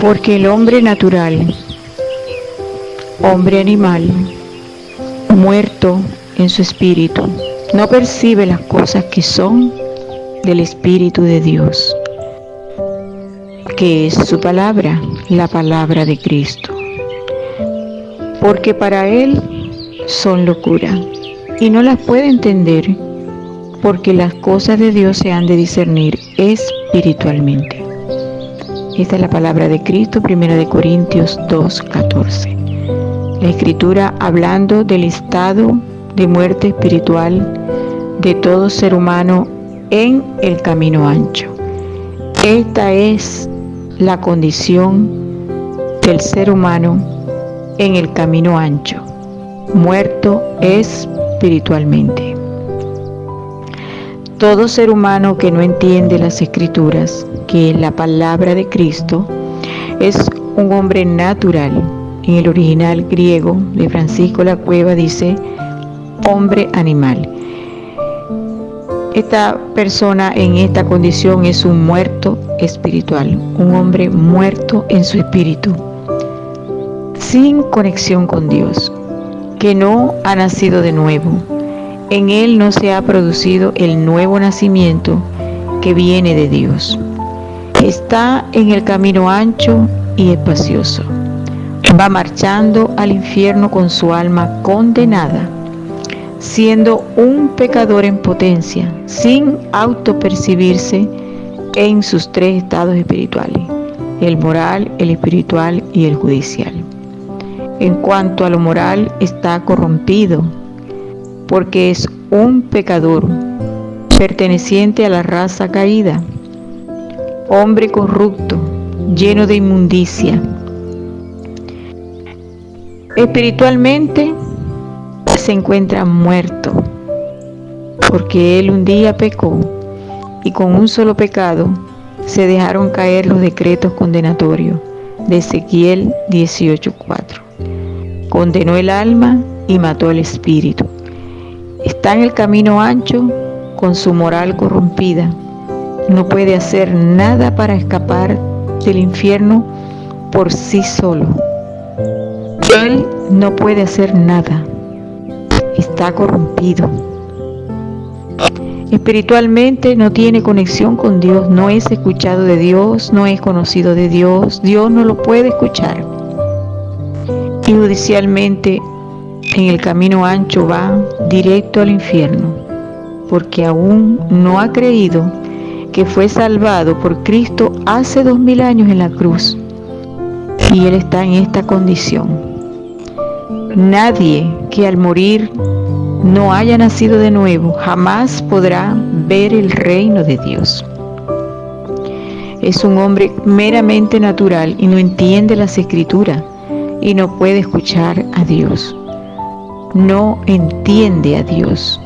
Porque el hombre natural, hombre animal, muerto en su espíritu, no percibe las cosas que son del Espíritu de Dios, que es su palabra, la palabra de Cristo. Porque para él son locura y no las puede entender, porque las cosas de Dios se han de discernir espiritualmente. Esta es la palabra de Cristo, 1 Corintios 2:14. La Escritura hablando del estado de muerte espiritual de todo ser humano en el camino ancho. Esta es la condición del ser humano en el camino ancho, muerto espiritualmente. Todo ser humano que no entiende las Escrituras, que es la palabra de Cristo, es un hombre natural. En el original griego de Francisco La Cueva dice hombre animal. Esta persona en esta condición es un muerto espiritual, un hombre muerto en su espíritu, sin conexión con Dios, que no ha nacido de nuevo. En él no se ha producido el nuevo nacimiento que viene de Dios. Está en el camino ancho y espacioso. Va marchando al infierno con su alma condenada, siendo un pecador en potencia, sin autopercibirse en sus tres estados espirituales: el moral, el espiritual y el judicial. En cuanto a lo moral, está corrompido, porque es un pecador perteneciente a la raza caída, hombre corrupto, lleno de inmundicia. Espiritualmente se encuentra muerto, porque él un día pecó y con un solo pecado se dejaron caer los decretos condenatorios de Ezequiel 18:4. Condenó el alma y mató el espíritu. Está en el camino ancho con su moral corrompida. No puede hacer nada para escapar del infierno por sí solo. Él no puede hacer nada. Está corrompido. Espiritualmente no tiene conexión con Dios, no es escuchado de Dios, no es conocido de Dios, Dios no lo puede escuchar. Y judicialmente en el camino ancho va directo al infierno, porque aún no ha creído que fue salvado por Cristo hace 2000 años en la cruz, y él está en esta condición. Nadie que al morir no haya nacido de nuevo jamás podrá ver el reino de Dios. Es un hombre meramente natural y no entiende las Escrituras y no puede escuchar a Dios. No entiende a Dios.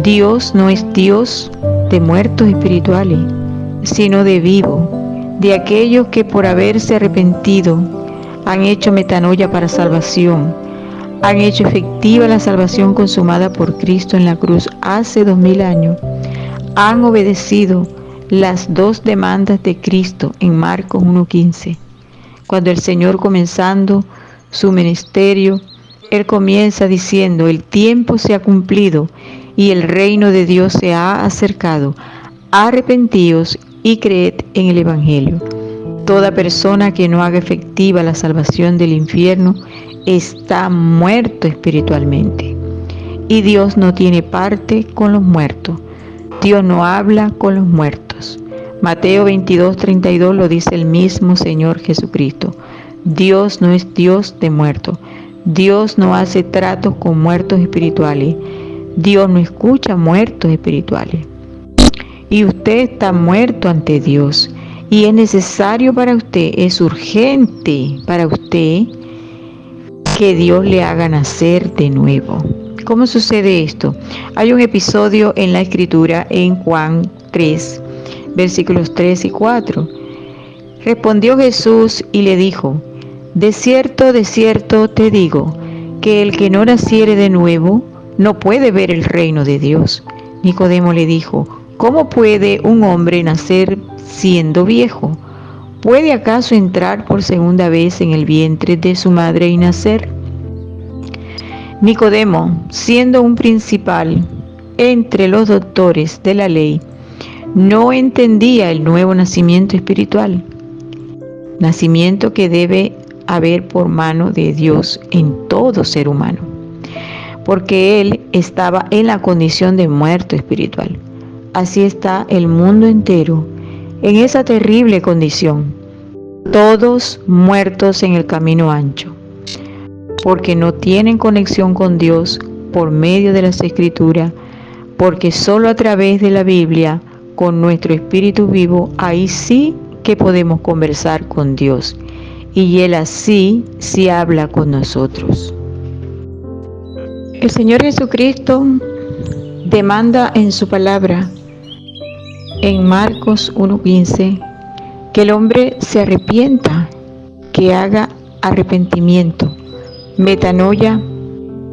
Dios no es Dios de muertos espirituales, sino de vivos, de aquellos que por haberse arrepentido han hecho metanoia para salvación, han hecho efectiva la salvación consumada por Cristo en la cruz hace 2000 años, han obedecido las dos demandas de Cristo en Marcos 1:15. Cuando el Señor, comenzando su ministerio, Él comienza diciendo: el tiempo se ha cumplido y el reino de Dios se ha acercado. Arrepentíos y creed en el Evangelio. Toda persona que no haga efectiva la salvación del infierno está muerto espiritualmente. Y Dios no tiene parte con los muertos. Dios no habla con los muertos. Mateo 22:32 lo dice el mismo Señor Jesucristo. Dios no es Dios de muertos. Dios no hace tratos con muertos espirituales. Dios no escucha muertos espirituales. Y usted está muerto ante Dios. Y es necesario para usted, es urgente para usted que Dios le haga nacer de nuevo. ¿Cómo sucede esto? Hay un episodio en la Escritura en Juan 3, versículos 3 y 4. Respondió Jesús y le dijo: de cierto te digo, que el que no naciere de nuevo no puede ver el reino de Dios. Nicodemo le dijo: ¿cómo puede un hombre nacer siendo viejo? ¿Puede acaso entrar por segunda vez en el vientre de su madre y nacer? Nicodemo, siendo un principal entre los doctores de la ley, no entendía el nuevo nacimiento espiritual, nacimiento que debe haber por mano de Dios en todo ser humano, porque él estaba en la condición de muerto espiritual. Así está el mundo entero, en esa terrible condición, todos muertos en el camino ancho, porque no tienen conexión con Dios por medio de las Escrituras, porque solo a través de la Biblia, con nuestro espíritu vivo, ahí sí que podemos conversar con Dios, y Él así sí habla con nosotros. El Señor Jesucristo demanda en su palabra, en Marcos 1:15, que el hombre se arrepienta, que haga arrepentimiento, metanoia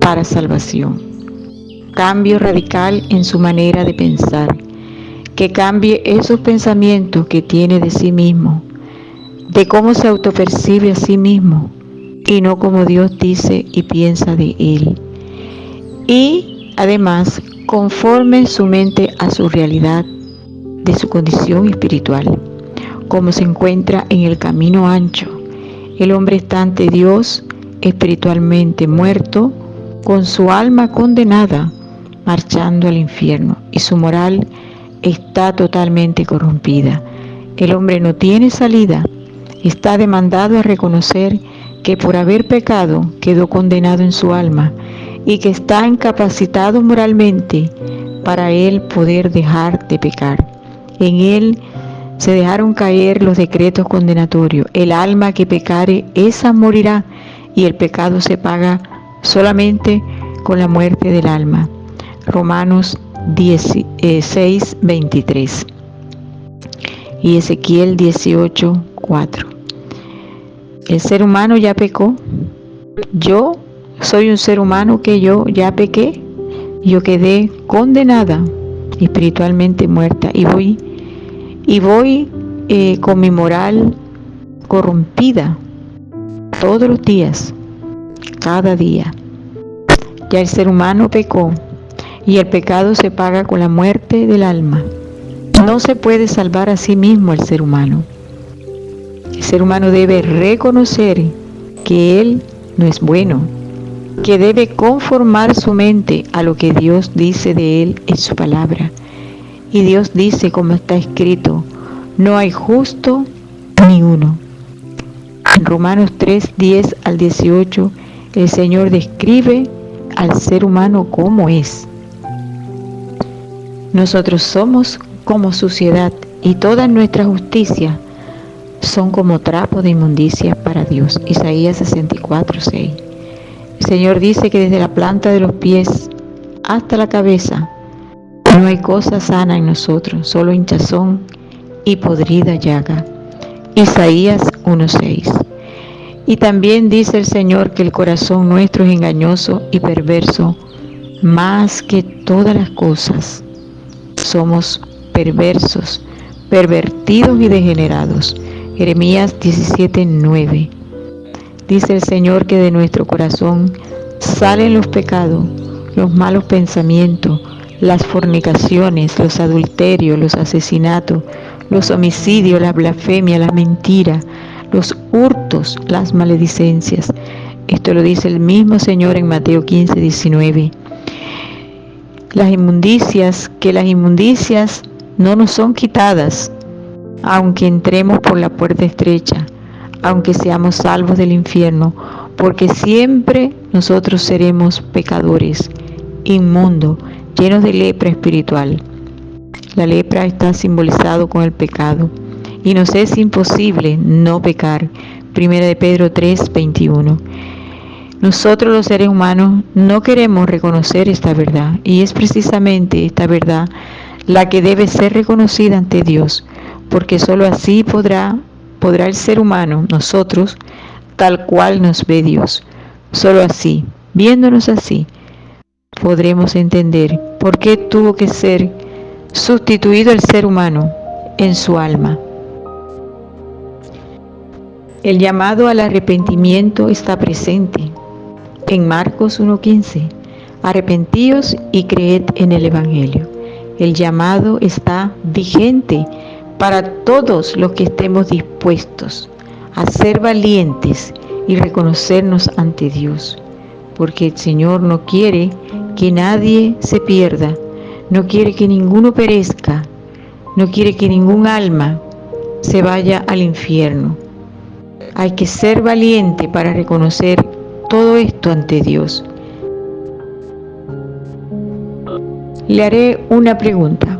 para salvación, cambio radical en su manera de pensar, que cambie esos pensamientos que tiene de sí mismo, de cómo se autopercibe a sí mismo y no como Dios dice y piensa de él. Y además conforme su mente a su realidad de su condición espiritual, como se encuentra en el camino ancho. El hombre está ante Dios espiritualmente muerto, con su alma condenada, marchando al infierno, y su moral está totalmente corrompida. El hombre no tiene salida, está demandado a reconocer que por haber pecado quedó condenado en su alma y que está incapacitado moralmente para él poder dejar de pecar. En él se dejaron caer los decretos condenatorios. El alma que pecare, esa morirá, y el pecado se paga solamente con la muerte del alma. Romanos 6:23 y Ezequiel 18:4. El ser humano ya pecó. Yo soy un ser humano que yo ya pequé. Yo quedé condenada, espiritualmente muerta, y voy con mi moral corrompida todos los días, cada día. Ya el ser humano pecó y el pecado se paga con la muerte del alma. No se puede salvar a sí mismo el ser humano. El ser humano debe reconocer que él no es bueno, que debe conformar su mente a lo que Dios dice de él en su palabra. Y Dios dice, como está escrito, no hay justo ni uno. En Romanos 3:10 al 18, el Señor describe al ser humano como es. Nosotros somos como suciedad y toda nuestra justicia son como trapo de inmundicia para Dios. Isaías 64:6. El Señor dice que desde la planta de los pies hasta la cabeza no hay cosa sana en nosotros, solo hinchazón y podrida llaga. Isaías 1:6. Y también dice el Señor que el corazón nuestro es engañoso y perverso más que todas las cosas. Somos perversos, pervertidos y degenerados. Jeremías 17:9. Dice el Señor que de nuestro corazón salen los pecados, los malos pensamientos, las fornicaciones, los adulterios, los asesinatos, los homicidios, la blasfemia, la mentira, los hurtos, las maledicencias. Esto lo dice el mismo Señor en Mateo 15:19. Las inmundicias no nos son quitadas, aunque entremos por la puerta estrecha, aunque seamos salvos del infierno, porque siempre nosotros seremos pecadores, inmundos, llenos de lepra espiritual. La lepra está simbolizado con el pecado y nos es imposible no pecar. 1 de Pedro 3:21. Nosotros los seres humanos no queremos reconocer esta verdad, y es precisamente esta verdad la que debe ser reconocida ante Dios, porque solo así podrá el ser humano, nosotros, tal cual nos ve Dios. Solo así, viéndonos así, podremos entender por qué tuvo que ser sustituido el ser humano en su alma. El llamado al arrepentimiento está presente en Marcos 1:15. Arrepentíos y creed en el Evangelio. El llamado está vigente para todos los que estemos dispuestos a ser valientes y reconocernos ante Dios, porque el Señor no quiere que nadie se pierda, no quiere que ninguno perezca, no quiere que ningún alma se vaya al infierno. Hay que ser valiente para reconocer todo esto ante Dios. Le haré una pregunta.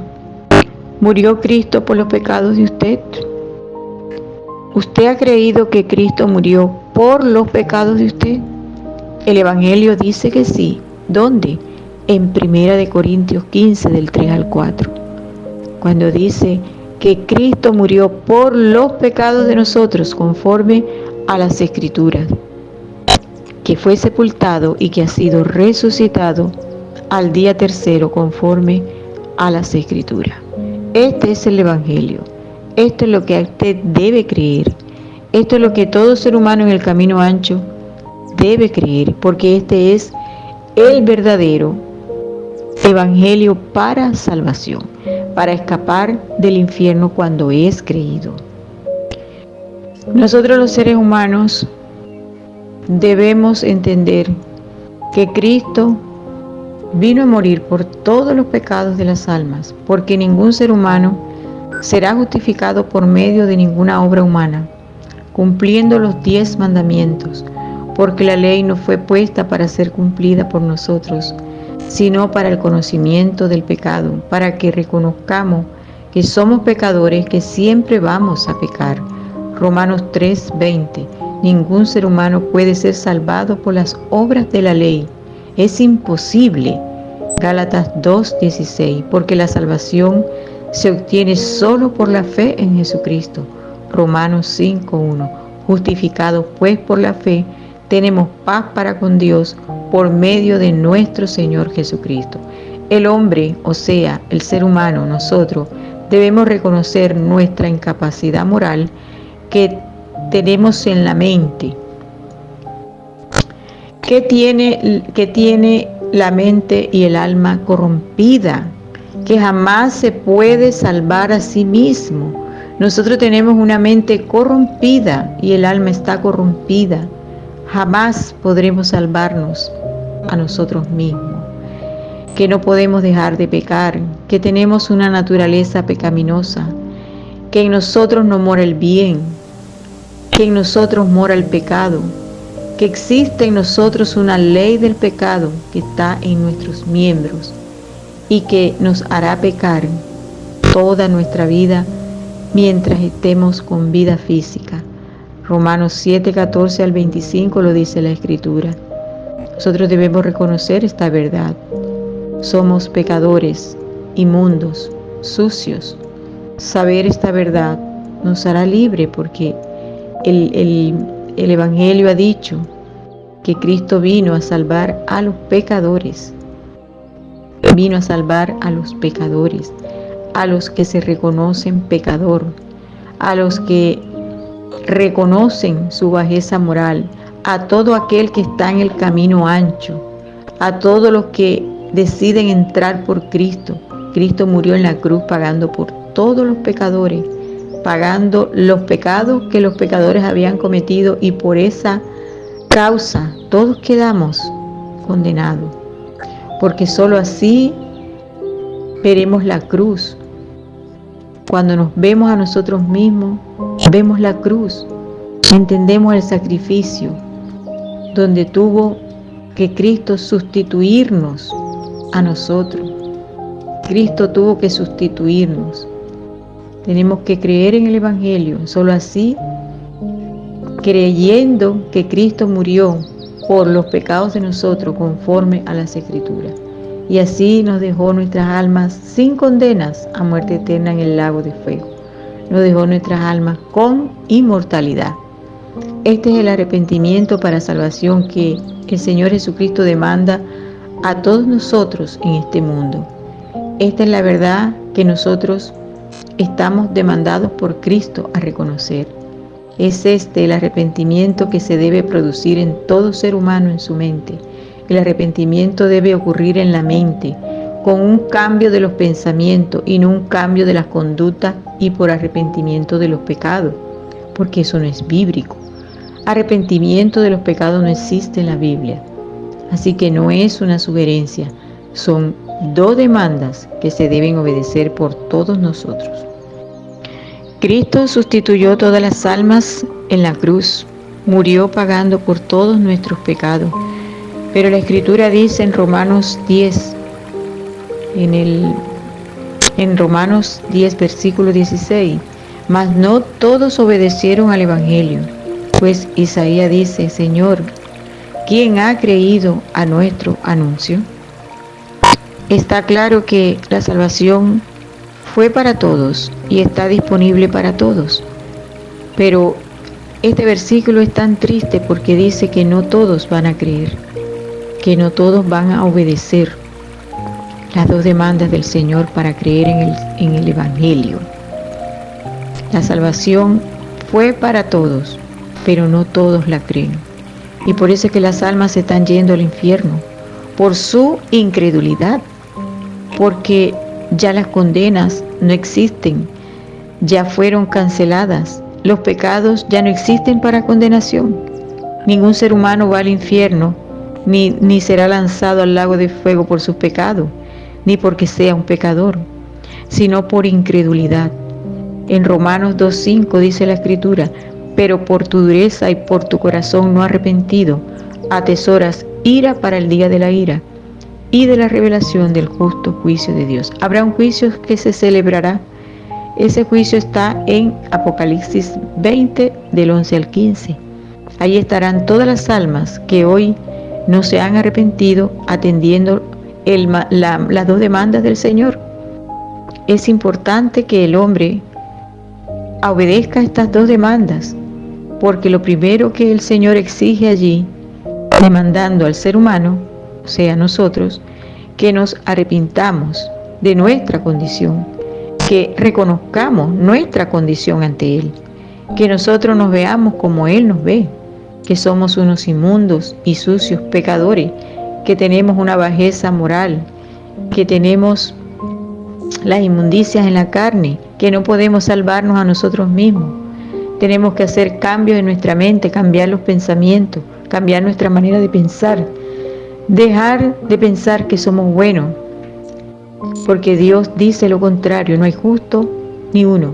¿Murió Cristo por los pecados de usted? ¿Usted ha creído que Cristo murió por los pecados de usted? El Evangelio dice que sí. ¿Dónde? En 1 Corintios 15, del 3 al 4. Cuando dice que Cristo murió por los pecados de nosotros conforme a las Escrituras, que fue sepultado y que ha sido resucitado al día tercero conforme a las Escrituras. Este es el Evangelio. Esto es lo que usted debe creer. Esto es lo que todo ser humano en el camino ancho debe creer, porque este es el verdadero Evangelio para salvación, para escapar del infierno cuando es creído. Nosotros los seres humanos debemos entender que Cristo vino a morir por todos los pecados de las almas, porque ningún ser humano será justificado por medio de ninguna obra humana, cumpliendo los 10 mandamientos, porque la ley no fue puesta para ser cumplida por nosotros, sino para el conocimiento del pecado, para que reconozcamos que somos pecadores, que siempre vamos a pecar. Romanos 3:20. Ningún ser humano puede ser salvado por las obras de la ley. Es imposible. Gálatas 2:16. Porque la salvación se obtiene solo por la fe en Jesucristo. Romanos 5:1. Justificados pues por la fe, tenemos paz para con Dios por medio de nuestro Señor Jesucristo. El hombre, o sea, el ser humano, nosotros, debemos reconocer nuestra incapacidad moral que tenemos en la mente, que tiene la mente y el alma corrompida, que jamás se puede salvar a sí mismo. Nosotros tenemos una mente corrompida y el alma está corrompida. Jamás podremos salvarnos a nosotros mismos, que no podemos dejar de pecar, que tenemos una naturaleza pecaminosa, que en nosotros no mora el bien, que en nosotros mora el pecado, que existe en nosotros una ley del pecado que está en nuestros miembros y que nos hará pecar toda nuestra vida mientras estemos con vida física. Romanos 7:14 al 25 lo dice la Escritura. Nosotros debemos reconocer esta verdad. Somos pecadores, inmundos, sucios. Saber esta verdad nos hará libre, porque el Evangelio ha dicho que Cristo vino a salvar a los pecadores. Vino a salvar a los pecadores, a los que se reconocen pecador, a los que reconocen su bajeza moral, a todo aquel que está en el camino ancho, a todos los que deciden entrar por Cristo. Cristo murió en la cruz pagando por todos los pecadores, pagando los pecados que los pecadores habían cometido, y por esa causa todos quedamos condenados, porque solo así veremos la cruz. Cuando nos vemos a nosotros mismos, vemos la cruz, entendemos el sacrificio donde tuvo que Cristo sustituirnos a nosotros. Cristo tuvo que sustituirnos. Tenemos que creer en el Evangelio. Solo así, creyendo que Cristo murió por los pecados de nosotros conforme a las Escrituras. Y así nos dejó nuestras almas sin condenas a muerte eterna en el lago de fuego. Nos dejó nuestras almas con inmortalidad. Este es el arrepentimiento para salvación que el Señor Jesucristo demanda a todos nosotros en este mundo. Esta es la verdad que nosotros estamos demandados por Cristo a reconocer. Es este el arrepentimiento que se debe producir en todo ser humano en su mente. El arrepentimiento debe ocurrir en la mente, con un cambio de los pensamientos y no un cambio de las conductas y por arrepentimiento de los pecados, porque eso no es bíblico. Arrepentimiento de los pecados no existe en la Biblia, así que no es una sugerencia, son dos demandas que se deben obedecer por todos nosotros. Cristo sustituyó todas las almas en la cruz, murió pagando por todos nuestros pecados, pero la Escritura dice en Romanos 10, en Romanos 10, versículo 16, mas no todos obedecieron al Evangelio, pues Isaías dice, Señor, ¿quién ha creído a nuestro anuncio? Está claro que la salvación fue para todos y está disponible para todos, pero este versículo es tan triste porque dice que no todos van a creer, que no todos van a obedecer las dos demandas del Señor para creer en el Evangelio. La salvación fue para todos, pero no todos la creen. Y por eso es que las almas se están yendo al infierno, por su incredulidad, porque ya las condenas no existen, ya fueron canceladas, los pecados ya no existen para condenación. Ningún ser humano va al infierno, ni será lanzado al lago de fuego por sus pecados, ni porque sea un pecador, sino por incredulidad. En Romanos 2:5 dice la Escritura, pero por tu dureza y por tu corazón no arrepentido, atesoras ira para el día de la ira y de la revelación del justo juicio de Dios. Habrá un juicio que se celebrará. Ese juicio está en Apocalipsis 20, del 11 al 15. Ahí estarán todas las almas que hoy no se han arrepentido atendiendo las dos demandas del Señor. Es importante que el hombre obedezca estas dos demandas, porque lo primero que el Señor exige allí, demandando al ser humano, o sea, nosotros, que nos arrepintamos de nuestra condición, que reconozcamos nuestra condición ante Él, que nosotros nos veamos como Él nos ve, que somos unos inmundos y sucios pecadores, que tenemos una bajeza moral, que tenemos las inmundicias en la carne, que no podemos salvarnos a nosotros mismos. Tenemos que hacer cambios en nuestra mente, cambiar los pensamientos, cambiar nuestra manera de pensar, dejar de pensar que somos buenos, porque Dios dice lo contrario, no hay justo ni uno,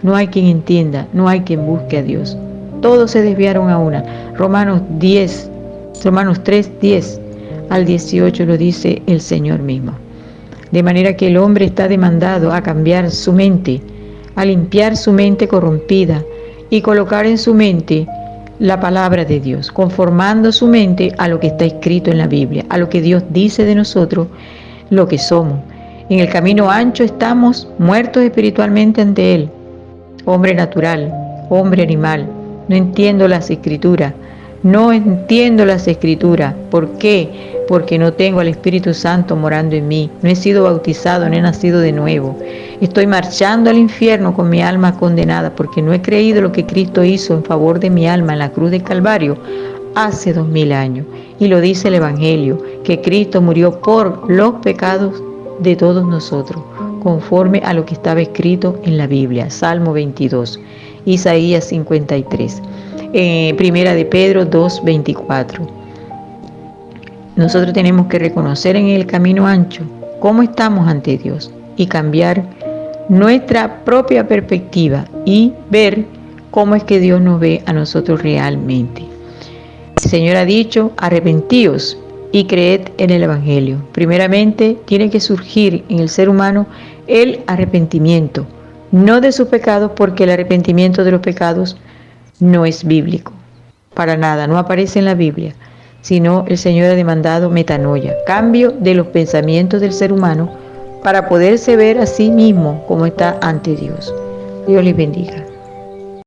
no hay quien entienda, no hay quien busque a Dios. Todos se desviaron a una. Romanos 3, 10 al 18 lo dice el Señor mismo. De manera que el hombre está demandado a cambiar su mente, a limpiar su mente corrompida y colocar en su mente la palabra de Dios, conformando su mente a lo que está escrito en la Biblia, a lo que Dios dice de nosotros, lo que somos. En el camino ancho estamos muertos espiritualmente ante Él, hombre natural, hombre animal. No entiendo las escrituras, ¿Por qué? Porque no tengo al Espíritu Santo morando en mí, no he sido bautizado, no he nacido de nuevo. Estoy marchando al infierno con mi alma condenada porque no he creído lo que Cristo hizo en favor de mi alma en la cruz del Calvario hace 2000 años. Y lo dice el Evangelio, que Cristo murió por los pecados de todos nosotros, conforme a lo que estaba escrito en la Biblia, Salmo 22, Isaías 53, Primera de Pedro 2:24. Nosotros tenemos que reconocer en el camino ancho cómo estamos ante Dios y cambiar nuestra propia perspectiva y ver cómo es que Dios nos ve a nosotros realmente. El Señor ha dicho, arrepentíos y creed en el Evangelio. Primeramente, tiene que surgir en el ser humano el arrepentimiento, no de sus pecados, porque el arrepentimiento de los pecados no es bíblico, para nada, no aparece en la Biblia, sino el Señor ha demandado metanoia, cambio de los pensamientos del ser humano para poderse ver a sí mismo como está ante Dios. Dios les bendiga.